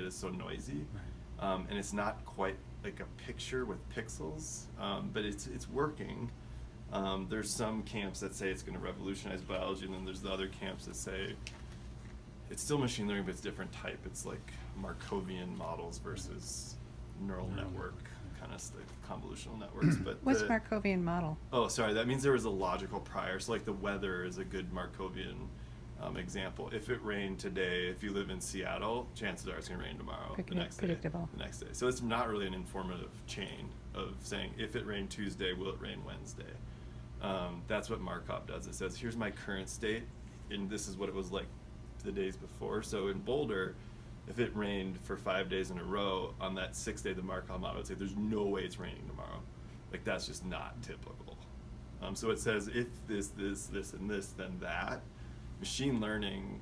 is so noisy. And it's not quite like a picture with pixels, but it's working. There's some camps that say it's going to revolutionize biology, and then there's the other camps that say it's still machine learning, but it's different type. It's like Markovian models versus neural network kind of stuff, convolutional networks. But what's Markovian model? Oh, sorry, that means there was a logical prior. So like the weather is a good Markovian example. If it rained today, if you live in Seattle, chances are it's going to rain tomorrow, the next day. The next day. So it's not really an informative chain of saying if it rained Tuesday, will it rain Wednesday? That's what Markov does. It says, here's my current state, and this is what it was like the days before. So in Boulder, if it rained for 5 days in a row, on that 6th day, the Markov model would say, there's no way it's raining tomorrow. Like, that's just not typical. So it says, if this, and this, then that. Machine learning,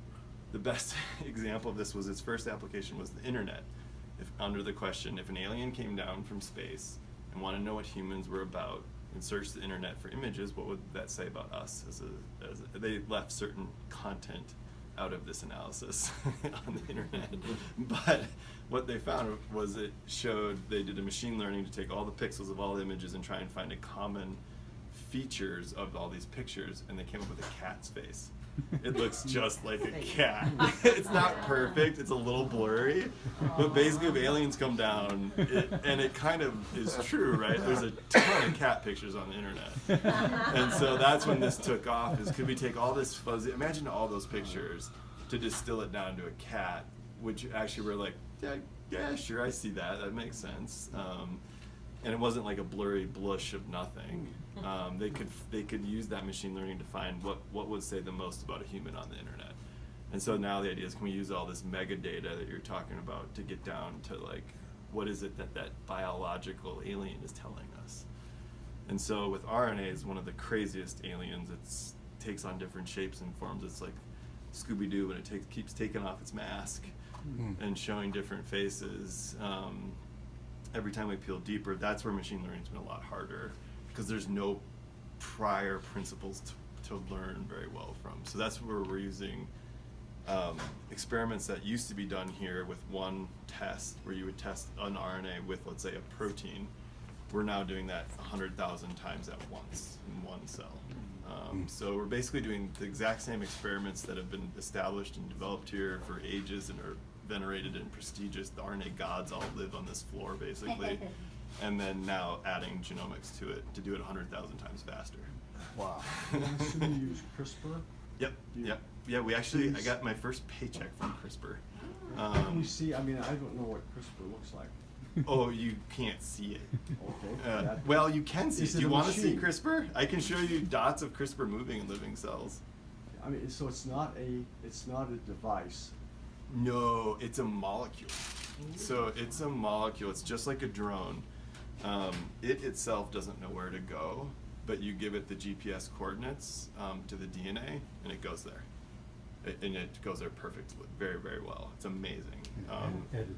the best example of this was its first application was the internet. If under the question, if an alien came down from space and wanted to know what humans were about and searched the internet for images, what would that say about us? They left certain content out of this analysis on the internet. But what they found was it showed they did a machine learning to take all the pixels of all the images and try and find a common features of all these pictures, and they came up with a cat's face. It looks just like a cat. It's not perfect, it's a little blurry, but basically if aliens come down, and it kind of is true, right? There's a ton of cat pictures on the internet. And so that's when this took off, is could we take all this fuzzy, imagine all those pictures, to distill it down to a cat, which actually we're like, yeah, sure, I see that, that makes sense. And it wasn't like a blurry blush of nothing. They could use that machine learning to find what would say the most about a human on the internet. And so now the idea is, can we use all this mega data that you're talking about to get down to like, what is it that biological alien is telling us? And so with RNA, one of the craziest aliens. It takes on different shapes and forms. It's like Scooby-Doo when it keeps taking off its mask and showing different faces. Every time we peel deeper, that's where machine learning's been a lot harder, because there's no prior principles to learn very well from. So that's where we're using experiments that used to be done here with one test, where you would test an RNA with, let's say, a protein. We're now doing that 100,000 times at once in one cell. So we're basically doing the exact same experiments that have been established and developed here for ages and are venerated and prestigious. The RNA gods all live on this floor, basically. And then now adding genomics to it to do it 100,000 times faster. Wow. Should we use CRISPR? Yep. Yeah, I got my first paycheck from CRISPR. Can we see, I mean, I don't know what CRISPR looks like. Oh, you can't see it. Okay. Well, you can see it. Do you want to see machine? CRISPR? I can show you dots of CRISPR moving in living cells. I mean, so it's not a device. No, it's a molecule. So it's a molecule. It's just like a drone. It itself doesn't know where to go, but you give it the GPS coordinates to the DNA, and it goes there. And it goes there perfectly, very, very well. It's amazing. Edits.